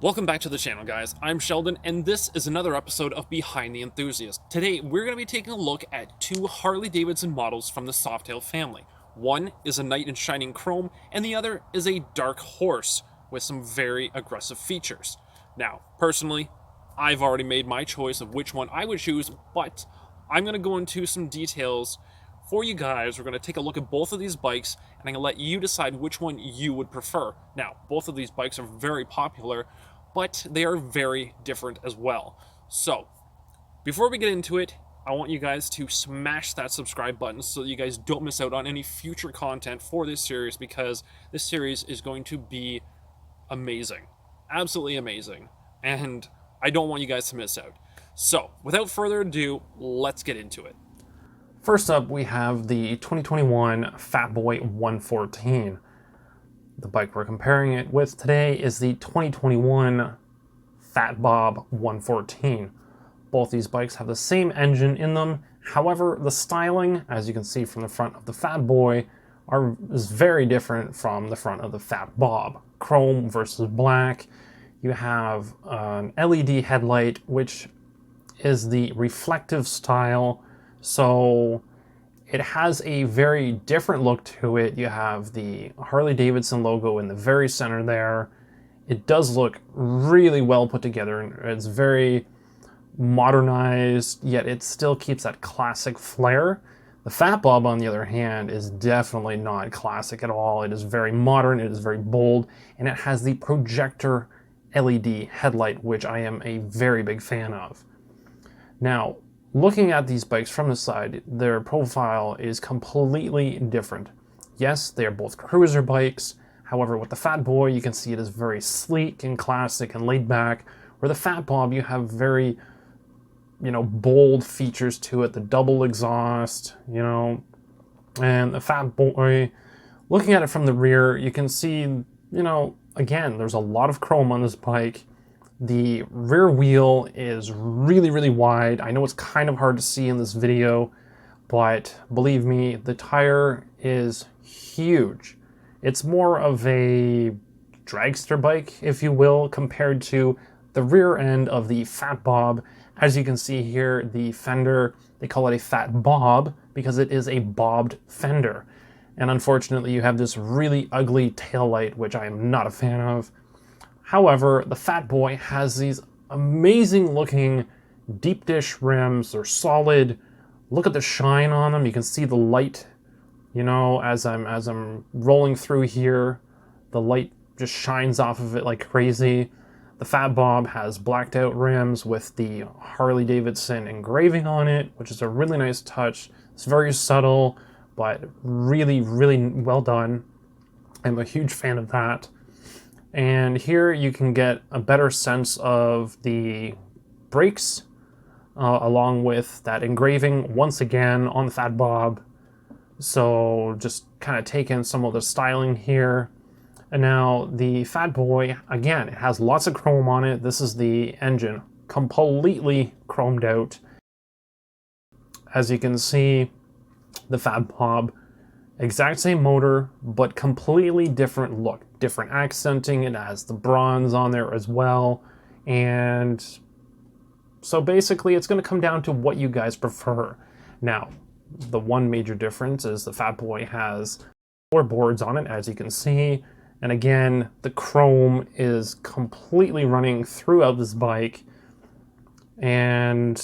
Welcome back to the channel, guys. I'm Sheldon, and this is another episode of Behind the Enthusiast. Today, we're going to be taking a look at two Harley Davidson models from the Softail family. One is a knight in shining chrome, and the other is a dark horse with some very aggressive features. Now, personally, I've already made my choice of which one I would choose, but I'm going to go into some details for you guys. We're going to take a look at both of these bikes, and I'm going to let you decide which one you would prefer. Now, both of these bikes are very popular, but they are very different as well. So, before we get into it, I want you guys to smash that subscribe button so that you guys don't miss out on any future content for this series, because this series is going to be amazing. Absolutely amazing. And I don't want you guys to miss out. So, without further ado, let's get into it. First up, we have the 2021 Fat Boy 114. The bike we're comparing it with today is the 2021 Fat Bob 114. Both these bikes have the same engine in them. However, the styling, as you can see from the front of the Fat Boy, is very different from the front of the Fat Bob. Chrome versus black. You have an LED headlight, which is the reflective style. So it has a very different look to it. You have the Harley Davidson logo in the very center there. It does look really well put together, and it's very modernized, yet it still keeps that classic flair. The Fat Bob, on the other hand, is definitely not classic at all. It is very modern, it is very bold, and it has the projector LED headlight, which I am a very big fan of. Now, looking at these bikes from the side, their profile is completely different. Yes, they are both cruiser bikes. However, with the Fat Boy, you can see it is very sleek and classic and laid back. Where the Fat Bob, you have very, bold features to it. The double exhaust, and the Fat Boy, looking at it from the rear, you can see, again, there's a lot of chrome on this bike. The rear wheel is really, really wide. I know it's kind of hard to see in this video, but believe me, the tire is huge. It's more of a dragster bike, if you will, compared to the rear end of the Fat Bob. As you can see here, the fender, they call it a Fat Bob because it is a bobbed fender. And unfortunately, you have this really ugly taillight, which I am not a fan of. However, the Fat Boy has these amazing looking deep dish rims. They're solid. Look at the shine on them. You can see the light, as I'm rolling through here, the light just shines off of it like crazy. The Fat Bob has blacked out rims with the Harley Davidson engraving on it, which is a really nice touch. It's very subtle, but really, really well done. I'm a huge fan of that. And here you can get a better sense of the brakes, along with that engraving once again on the Fat Bob. So just kind of take in some of the styling here. And now the Fat Boy, again, it has lots of chrome on it. This is the engine, completely chromed out. As you can see, the Fat Bob, exact same motor, but completely different look, different accenting. It has the bronze on there as well. And so basically it's going to come down to what you guys prefer. Now, the one major difference is the Fat Boy has floorboards on it, as you can see. And again, the chrome is completely running throughout this bike. And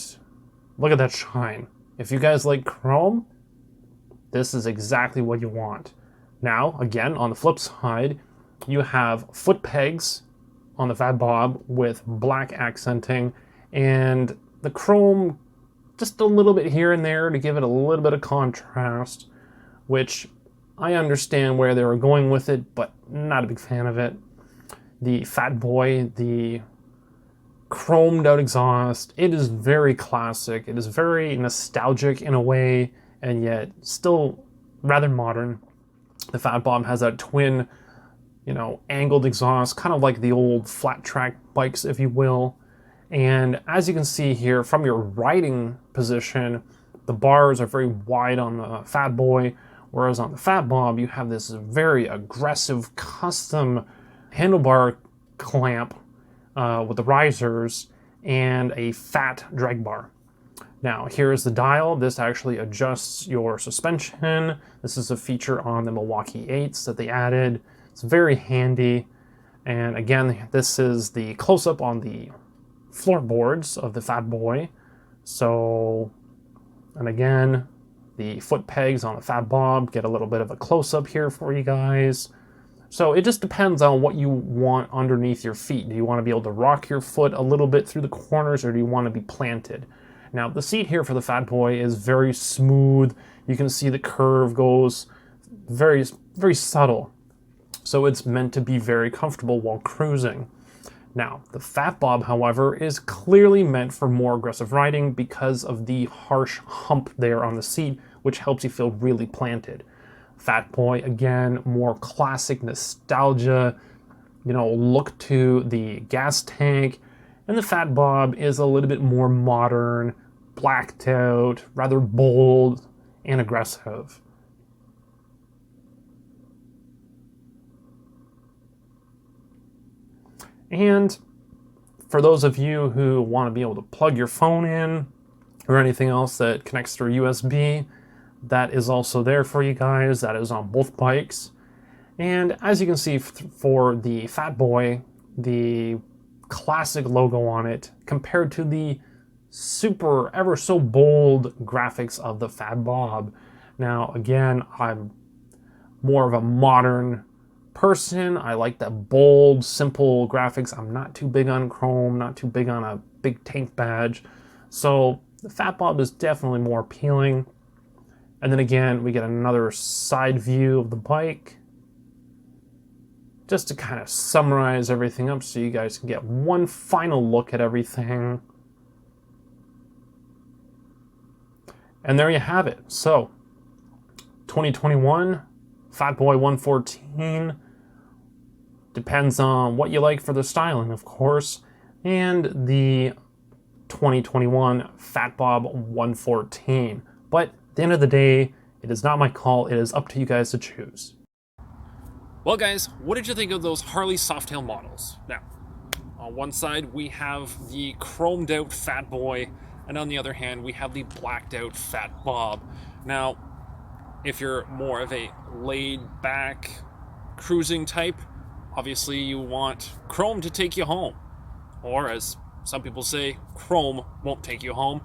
look at that shine. If you guys like chrome, this is exactly what you want. Now, again, on the flip side, you have foot pegs on the Fat Bob with black accenting, and the chrome just a little bit here and there to give it a little bit of contrast, which I understand where they were going with it, but not a big fan of it. The Fat Boy, the chromed out exhaust, it is very classic. It is very nostalgic in a way, and yet still rather modern. The Fat Bob has that twin, angled exhaust, kind of like the old flat track bikes, if you will. And as you can see here, from your riding position, the bars are very wide on the Fat Boy, whereas on the Fat Bob, you have this very aggressive custom handlebar clamp with the risers and a fat drag bar. Now, here's the dial. This actually adjusts your suspension. This is a feature on the Milwaukee 8s that they added. It's very handy. And again, this is the close-up on the floorboards of the Fat Boy. So, and again, the foot pegs on the Fat Bob, get a little bit of a close-up here for you guys. So it just depends on what you want underneath your feet. Do you want to be able to rock your foot a little bit through the corners, or do you want to be planted? Now, the seat here for the Fat Boy is very smooth. You can see the curve goes very, very subtle. So it's meant to be very comfortable while cruising. Now, the Fat Bob, however, is clearly meant for more aggressive riding because of the harsh hump there on the seat, which helps you feel really planted. Fat Boy, again, more classic nostalgia, look to the gas tank. And the Fat Bob is a little bit more modern, blacked out, rather bold and aggressive. And for those of you who want to be able to plug your phone in or anything else that connects through USB, that is also there for you guys. That is on both bikes. And as you can see for the Fat Boy, the classic logo on it compared to the super ever so bold graphics of the Fat Bob. Now, again, I'm more of a modern person. I like that bold, simple graphics. I'm not too big on chrome, not too big on a big tank badge. So the Fat Bob is definitely more appealing. And then again, we get another side view of the bike, just to kind of summarize everything up so you guys can get one final look at everything. And there you have it. So, 2021, Fat Boy 114, depends on what you like for the styling, of course, and the 2021 Fat Bob 114. But at the end of the day, it is not my call. It is up to you guys to choose. Well, guys, what did you think of those Harley Softail models? Now, on one side, we have the chromed out Fat Boy, and on the other hand, we have the blacked out Fat Bob. Now, if you're more of a laid back cruising type, obviously you want chrome to take you home. Or as some people say, chrome won't take you home.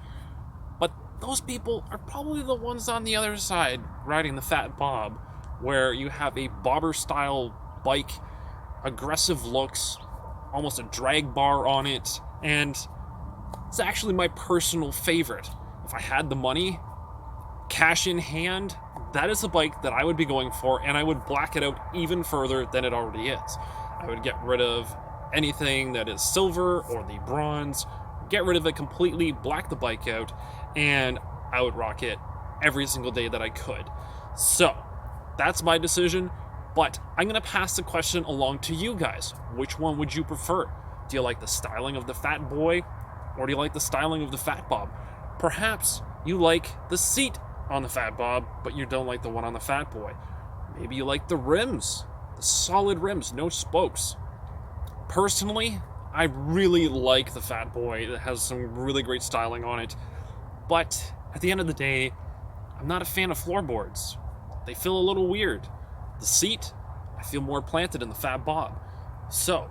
But those people are probably the ones on the other side riding the Fat Bob, where you have a bobber style bike, aggressive looks, almost a drag bar on it, and it's actually my personal favorite. If I had the money, cash in hand, that is a bike that I would be going for, and I would black it out even further than it already is. I would get rid of anything that is silver or the bronze, get rid of it completely, black the bike out, and I would rock it every single day that I could. So, that's my decision, but I'm going to pass the question along to you guys. Which one would you prefer? Do you like the styling of the Fat Boy, or do you like the styling of the Fat Bob? Perhaps you like the seat on the Fat Bob, but you don't like the one on the Fat Boy. Maybe you like the rims, the solid rims, no spokes. Personally, I really like the Fat Boy. It has some really great styling on it, but at the end of the day, I'm not a fan of floorboards. They feel a little weird. The seat, I feel more planted in the Fat Bob. So,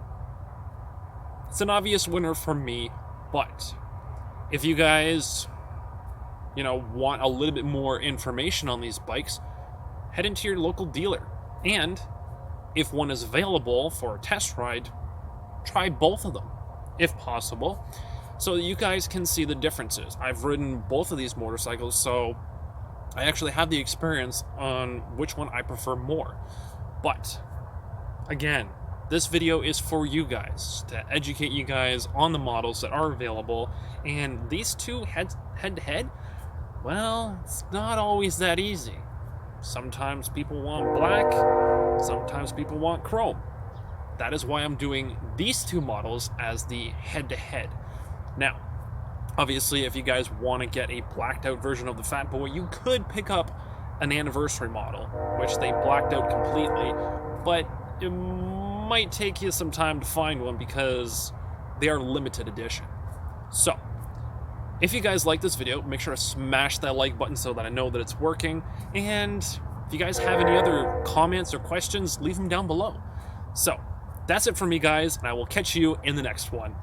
it's an obvious winner for me, but if you guys, want a little bit more information on these bikes, head into your local dealer. And if one is available for a test ride, try both of them, if possible, so that you guys can see the differences. I've ridden both of these motorcycles, so I actually have the experience on which one I prefer more. But, again, this video is for you guys, to educate you guys on the models that are available, and these two head-to-head, well, it's not always that easy. Sometimes people want black, sometimes people want chrome. That is why I'm doing these two models as the head-to-head. Now, obviously, if you guys want to get a blacked out version of the Fat Boy, you could pick up an anniversary model, which they blacked out completely, but it might take you some time to find one because They are limited edition. So, if you guys like this video, make sure to smash that like button so that I know that it's working. And if you guys have any other comments or questions, leave them down below. So, that's it for me, guys, and I will catch you in the next one.